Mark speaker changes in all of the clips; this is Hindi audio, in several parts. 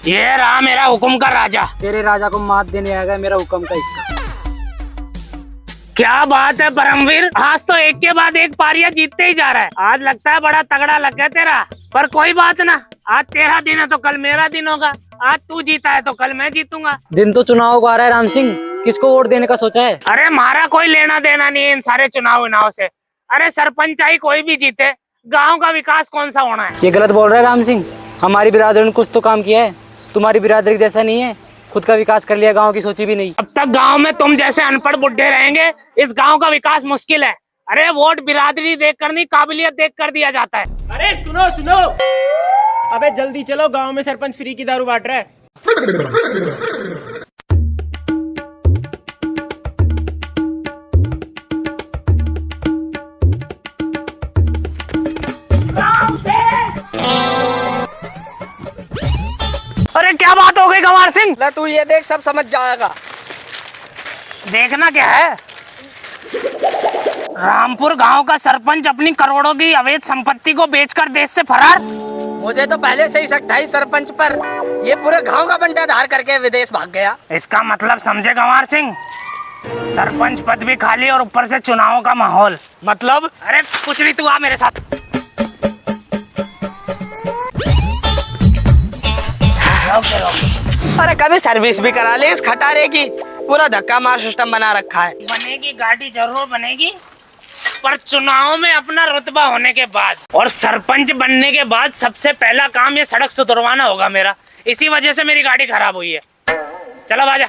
Speaker 1: ये रहा मेरा हुक्म का राजा।
Speaker 2: तेरे राजा को मात देने आएगा मेरा हुक्म का हिस्सा।
Speaker 1: क्या बात है परमवीर, आज तो एक के बाद एक पारियां जीतते ही जा रहा है। आज लगता है बड़ा तगड़ा लग गया तेरा, पर कोई बात ना, आज तेरा दिन है तो कल मेरा दिन होगा। आज तू जीता है तो कल मैं जीतूंगा।
Speaker 2: दिन तो चुनाव को आ रहा है राम सिंह, किसको वोट देने का सोचा है?
Speaker 1: अरे हमारा कोई लेना देना नहीं है इन सारे चुनाव उनाव से। अरे सरपंच आई कोई भी जीते, गाँव का विकास कौन सा होना है।
Speaker 2: ये गलत बोल रहा है राम सिंह, हमारी बिरादरी ने कुछ तो काम किया है, तुम्हारी बिरादरी जैसा नहीं है। खुद का विकास कर लिया, गांव की सोची भी नहीं।
Speaker 1: अब तक गांव में तुम जैसे अनपढ़ बुढ़े रहेंगे, इस गांव का विकास मुश्किल है। अरे वोट बिरादरी देख कर नहीं, काबिलियत देख कर दिया जाता है।
Speaker 3: अरे सुनो सुनो, अबे जल्दी चलो, गांव में सरपंच फ्री की दारू बांट रहा है।
Speaker 1: अरे क्या बात हो गई गंवार सिंह?
Speaker 4: ना तू ये देख, सब समझ जाएगा।
Speaker 1: देखना क्या है? रामपुर गांव का सरपंच अपनी करोड़ों की अवैध संपत्ति को बेचकर देश से फरार।
Speaker 4: मुझे तो पहले से ही शक था इस सरपंच पर, ये पूरे गांव का बंटाधार करके विदेश भाग गया।
Speaker 1: इसका मतलब समझे गंवार सिंह, सरपंच पद भी खाली और ऊपर से चुनावों का माहौल।
Speaker 4: मतलब?
Speaker 1: अरे कुछ नहीं, तू आ मेरे साथ।
Speaker 4: अरे कभी सर्विस भी करा ले इस खटारे की, पूरा धक्का मार सिस्टम बना रखा है।
Speaker 1: बनेगी गाड़ी, जरूर बनेगी, पर चुनाव में अपना रुतबा होने के बाद और सरपंच बनने के बाद सबसे पहला काम ये सड़क सुधरवाना होगा मेरा। इसी वजह से मेरी गाड़ी खराब हुई है। चलो आजा।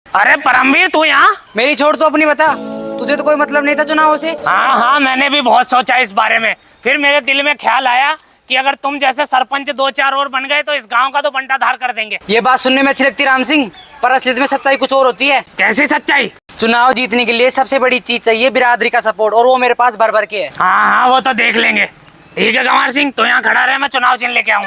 Speaker 1: अरे परमवीर तू यहाँ?
Speaker 2: मेरी छोड़ तो अपनी बता, तुझे तो कोई मतलब नहीं था चुनाव से।
Speaker 1: हाँ हाँ, मैंने भी बहुत सोचा इस बारे में। फिर मेरे दिल में ख्याल आया कि अगर तुम जैसे सरपंच 2-4 और बन गए तो इस गांव का तो बंटाधार कर देंगे।
Speaker 2: ये बात सुनने में अच्छी लगती राम सिंह, पर असलियत में सच्चाई कुछ और होती है।
Speaker 1: कैसी सच्चाई?
Speaker 2: चुनाव जीतने के लिए सबसे बड़ी चीज चाहिए बिरादरी का सपोर्ट, और वो मेरे पास भर भर के है।
Speaker 1: हाँ हाँ, वो तो देख लेंगे। ठीक है गंवार सिंह, तो यहाँ खड़ा रहे, मैं चुनाव चिन्ह लेके आऊँ।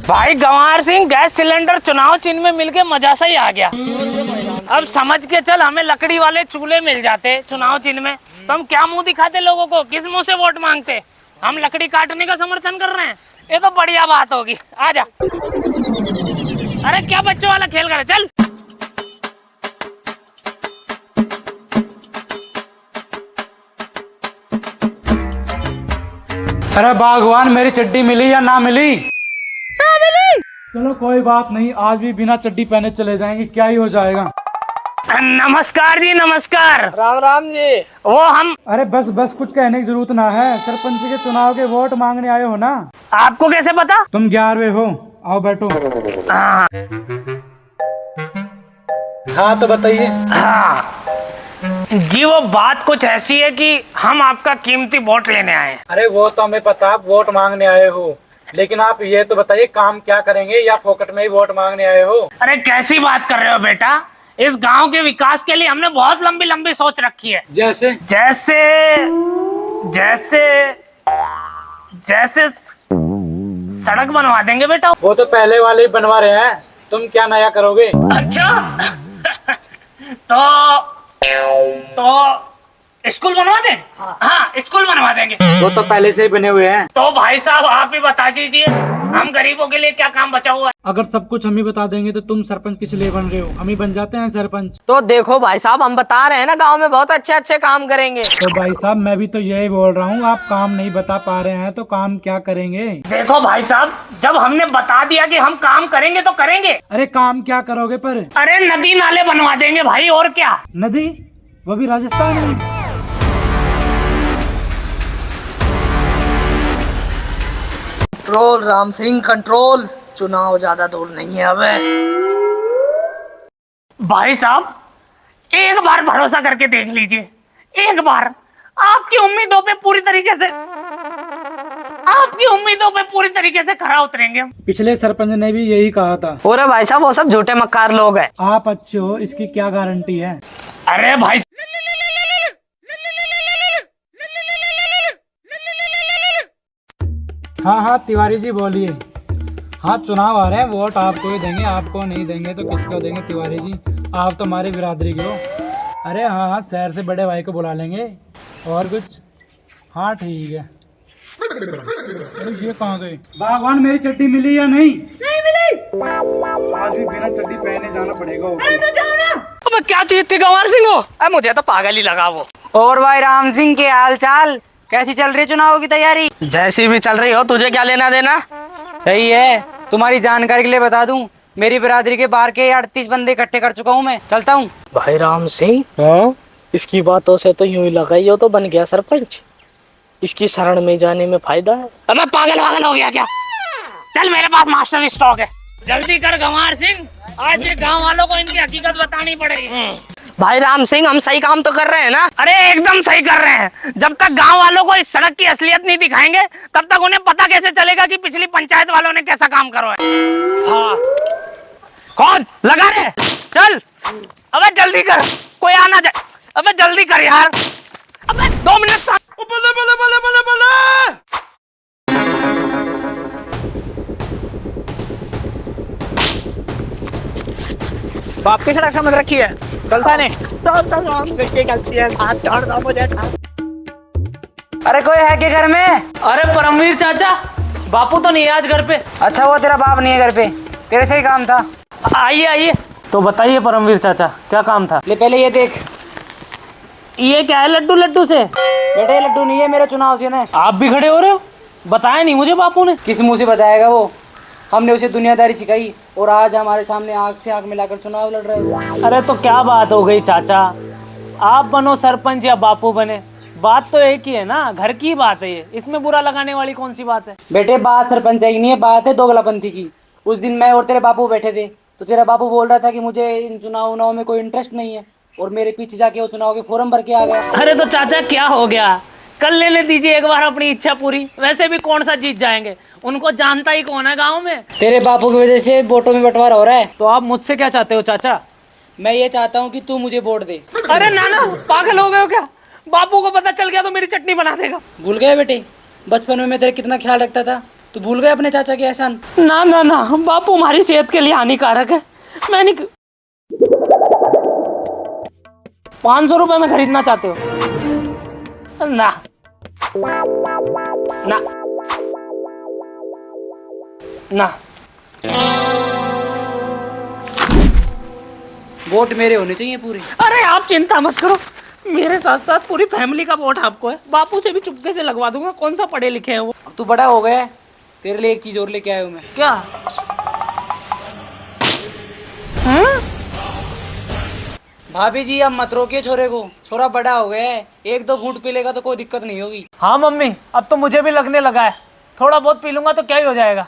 Speaker 1: भाई गंवार सिंह, गैस सिलेंडर चुनाव चिन्ह में मिलके मजा सा ही आ गया। अब समझ के चल, हमें लकड़ी वाले चूल्हे मिल जाते चुनाव चिन्ह में तो हम क्या मुंह दिखाते लोगों को, किस मुंह से वोट मांगते। हम लकड़ी काटने का समर्थन कर रहे हैं, ये तो बढ़िया बात होगी। आजा। अरे क्या बच्चों वाला खेल कर, चल।
Speaker 5: अरे भगवान, मेरी चड्डी मिली या ना मिली? चलो कोई बात नहीं, आज भी बिना चड्डी पहने चले जाएंगे, क्या ही हो जाएगा।
Speaker 1: नमस्कार जी, नमस्कार।
Speaker 4: राम राम जी।
Speaker 1: वो हम,
Speaker 5: अरे बस बस, कुछ कहने की जरूरत ना है, सरपंच के चुनाव के वोट मांगने आए हो ना?
Speaker 1: आपको कैसे पता?
Speaker 5: तुम 11वें हो, आओ बैठो। हाँ तो बताइए।
Speaker 1: हाँ जी, वो बात कुछ ऐसी है कि हम आपका कीमती वोट लेने आए हैं।
Speaker 5: अरे वो तो हमें पता, आप वोट मांगने आए हो, लेकिन आप ये तो बताइए काम क्या करेंगे, या फोकट में ही वोट मांगने आए हो?
Speaker 1: अरे कैसी बात कर रहे हो बेटा, इस गांव के विकास के लिए हमने बहुत लंबी लंबी सोच रखी है।
Speaker 5: जैसे
Speaker 1: जैसे जैसे जैसे सड़क बनवा देंगे बेटा।
Speaker 5: वो तो पहले वाले ही बनवा रहे हैं, तुम क्या नया करोगे?
Speaker 1: अच्छा तो स्कूल बनवा दें? हाँ स्कूल बनवा देंगे।
Speaker 5: वो तो पहले से ही बने हुए हैं।
Speaker 1: तो भाई साहब आप ही बता दीजिए, हम गरीबों के लिए क्या काम बचा हुआ है?
Speaker 5: अगर सब कुछ हम ही बता देंगे तो तुम सरपंच किस लिए बन रहे हो? हम ही बन जाते हैं सरपंच।
Speaker 4: तो देखो भाई साहब, हम बता रहे हैं ना, गांव में बहुत अच्छे अच्छे काम करेंगे।
Speaker 5: तो भाई साहब मैं भी तो यही बोल रहा हूँ, आप काम नहीं बता पा रहे हैं तो काम क्या करेंगे?
Speaker 1: देखो भाई साहब, जब हमने बता दिया कि हम काम करेंगे तो करेंगे।
Speaker 5: अरे काम क्या करोगे पर?
Speaker 1: अरे नदी नाले बनवा देंगे भाई, और क्या।
Speaker 5: नदी? वो भी राजस्थान में?
Speaker 4: कंट्रोल राम सिंह, कंट्रोल, चुनाव ज्यादा दूर नहीं है। अबे
Speaker 1: भाई साहब एक बार भरोसा करके देख लीजिए, एक बार। आपकी उम्मीदों पे पूरी तरीके से खरा उतरेंगे हम।
Speaker 5: पिछले सरपंच ने भी यही कहा था।
Speaker 4: अरे भाई साहब, वो सब झूठे मक्कार लोग हैं।
Speaker 5: आप अच्छे हो, इसकी क्या गारंटी है?
Speaker 1: अरे भाई
Speaker 5: हाँ हाँ तिवारी जी बोलिए। हाँ चुनाव आ रहे हैं, वोट आपको ही देंगे, आपको नहीं देंगे तो किसको देंगे तिवारी जी? आप तो हमारी बिरादरी के हो। अरे हाँ हाँ शहर से बड़े भाई को बुला लेंगे। और कुछ? हाँ ठीक है। अरे ये कहाँ गए? भगवान मेरी चड्डी मिली या नहीं? नहीं मिली। आज भी बिना चड्डी पहने जाना पड़ेगा।
Speaker 1: अबे क्या चीज थी गंवार सिंह वो? अब मुझे तो पागल ही लगा वो।
Speaker 2: और भाई राम सिंह के हाल चाल कैसी चल रही है चुनाव की तैयारी?
Speaker 1: जैसी भी चल रही हो, तुझे क्या लेना देना?
Speaker 2: सही है, तुम्हारी जानकारी के लिए बता दूं, मेरी बिरादरी के बाहर के 38 बंदे इकट्ठे कर चुका हूं मैं। चलता हूं।
Speaker 1: भाई राम सिंह, हाँ इसकी बातों से तो यूं ही लगा ही हो तो बन गया सरपंच। इसकी शरण में जाने में फायदा है। अबे पागल हो गया क्या? चल मेरे पास मास्टर स्टॉक है, जल्दी कर गंवार सिंह, आज ये गांव वालों को इनकी हकीकत बतानी पड़ेगी। भाई राम सिंह, हम सही काम तो कर रहे हैं ना? अरे एकदम सही कर रहे हैं। जब तक गांव वालों को इस सड़क की असलियत नहीं दिखाएंगे तब तक उन्हें पता कैसे चलेगा कि पिछली पंचायत वालों ने कैसा काम करवाया। हाँ कौन लगा रहे? चल अबे जल्दी कर, कोई आना जाए। अबे जल्दी कर यार, अबे 2 मिनट। बले बले बले बले बले। बाप की सड़क समझ रखी है, चलता नहीं। गलती है, हाथ छोड़ दो मुझे।
Speaker 2: अरे कोई है के घर में?
Speaker 1: अरे परमवीर चाचा, बापू तो नहीं है आज घर पे।
Speaker 2: अच्छा वो तेरा बाप नहीं है घर पे, तेरे से ही काम था।
Speaker 1: आइए आइए। तो बताइए परमवीर चाचा, क्या काम था?
Speaker 2: ले पहले ये देख।
Speaker 1: ये क्या है लड्डू लड्डू से?
Speaker 2: बेटा ये लड्डू नहीं है, मेरा चुनाव चिन्ह है।
Speaker 1: आप भी खड़े हो रहे हो? बताया नहीं मुझे बापू ने।
Speaker 2: किस मुंह से बताएगा वो? हमने उसे दुनियादारी सिखाई और आज हमारे सामने आंख से आंख मिलाकर चुनाव लड़ रहे हो।
Speaker 1: अरे तो क्या बात हो गई चाचा, आप बनो सरपंच या बापू बने, बात तो एक ही है ना, घर की बात है ये, इसमें बुरा लगाने वाली कौन सी बात है?
Speaker 2: बेटे बात सरपंच की नहीं है, बात है दोगलापंथी की। उस दिन मैं और तेरे बापू बैठे थे तो तेरा बापू बोल रहा था कि मुझे इन चुनाव में कोई इंटरेस्ट नहीं है, और मेरे पीछे जाके वो चुनाव के फॉर्म भर के आ गया।
Speaker 1: अरे तो चाचा क्या हो गया, कल लेने दीजिए एक बार अपनी इच्छा पूरी। वैसे भी कौन सा जीत जाएंगे, उनको जानता ही कौन है गांव में।
Speaker 2: तेरे बापू की वजह से वोटों में बंटवारा हो रहा है।
Speaker 1: तो आप मुझसे क्या चाहते हो चाचा?
Speaker 2: मैं ये चाहता हूँ कि तू मुझे वोट दे।
Speaker 1: अरे नाना पागल हो गए हो क्या? बापू को पता चल गया तो मेरी चटनी बना देगा।
Speaker 2: भूल गए बेटे, बचपन में मैं तेरा कितना ख्याल रखता था, तू भूल गए अपने चाचा के एहसान?
Speaker 1: ना ना ना, बापू हमारी सेहत के लिए हानिकारक है। मैं नहीं। 500 रुपए में खरीदना चाहते हो? ना ना ना।
Speaker 2: वोट मेरे होने चाहिए पूरे।
Speaker 1: अरे आप चिंता मत करो, मेरे साथ साथ पूरी फैमिली का वोट आपको है। बापू से भी चुपके से लगवा दूंगा, कौन सा पढ़े लिखे हैं वो।
Speaker 2: अब तू बड़ा हो गया है, तेरे लिए एक चीज और लेके आया हूँ मैं।
Speaker 1: क्या?
Speaker 2: भाभी जी अब मत रोकिए छोरे को, छोरा बड़ा हो गया है, 1-2 घूंट पी लेगा तो कोई दिक्कत नहीं होगी।
Speaker 1: हाँ मम्मी, अब तो मुझे भी लगने लगा है, थोड़ा बहुत पी लूंगा तो क्या ही हो जाएगा।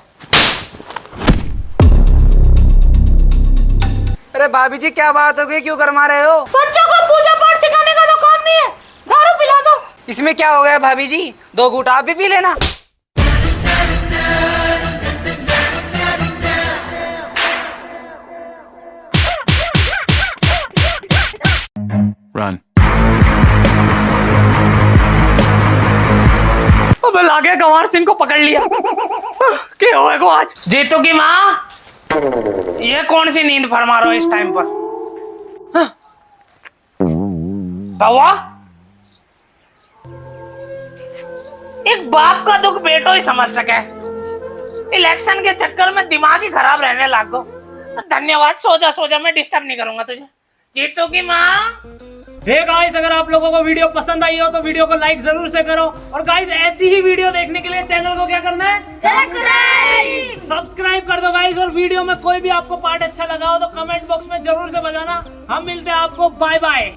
Speaker 2: अरे भाभी जी क्या बात हो गई, क्यों गरमा रहे हो?
Speaker 1: बच्चों को पूजा पाठ सिखाने का तो काम नहीं है, दारू पिला दो।
Speaker 2: इसमें क्या हो गया भाभी जी, 2 घूंट आप भी पी लेना।
Speaker 6: Run.
Speaker 1: अबे लागे गंवार सिंह को पकड़ लिया। क्या होएगा आज? जीतू की माँ, ये कौन सी नींद फरमा रहे हो इस टाइम पर? बाबा, एक बाप का दुख बेटो ही समझ सके। इलेक्शन के चक्कर में दिमाग ही खराब रहने लागो। धन्यवाद, सो जा, मैं डिस्टर्ब नहीं करूंगा तुझे। जीतू की माँ। हे गाइस, अगर आप लोगों को वीडियो पसंद आई हो तो वीडियो को लाइक जरूर से करो, और गाइस ऐसी ही वीडियो देखने के लिए चैनल को क्या करना है? सब्सक्राइब कर दो गाइस, और वीडियो में कोई भी आपको पार्ट अच्छा लगा हो तो कमेंट बॉक्स में जरूर से बताना। हम मिलते हैं आपको, बाय बाय।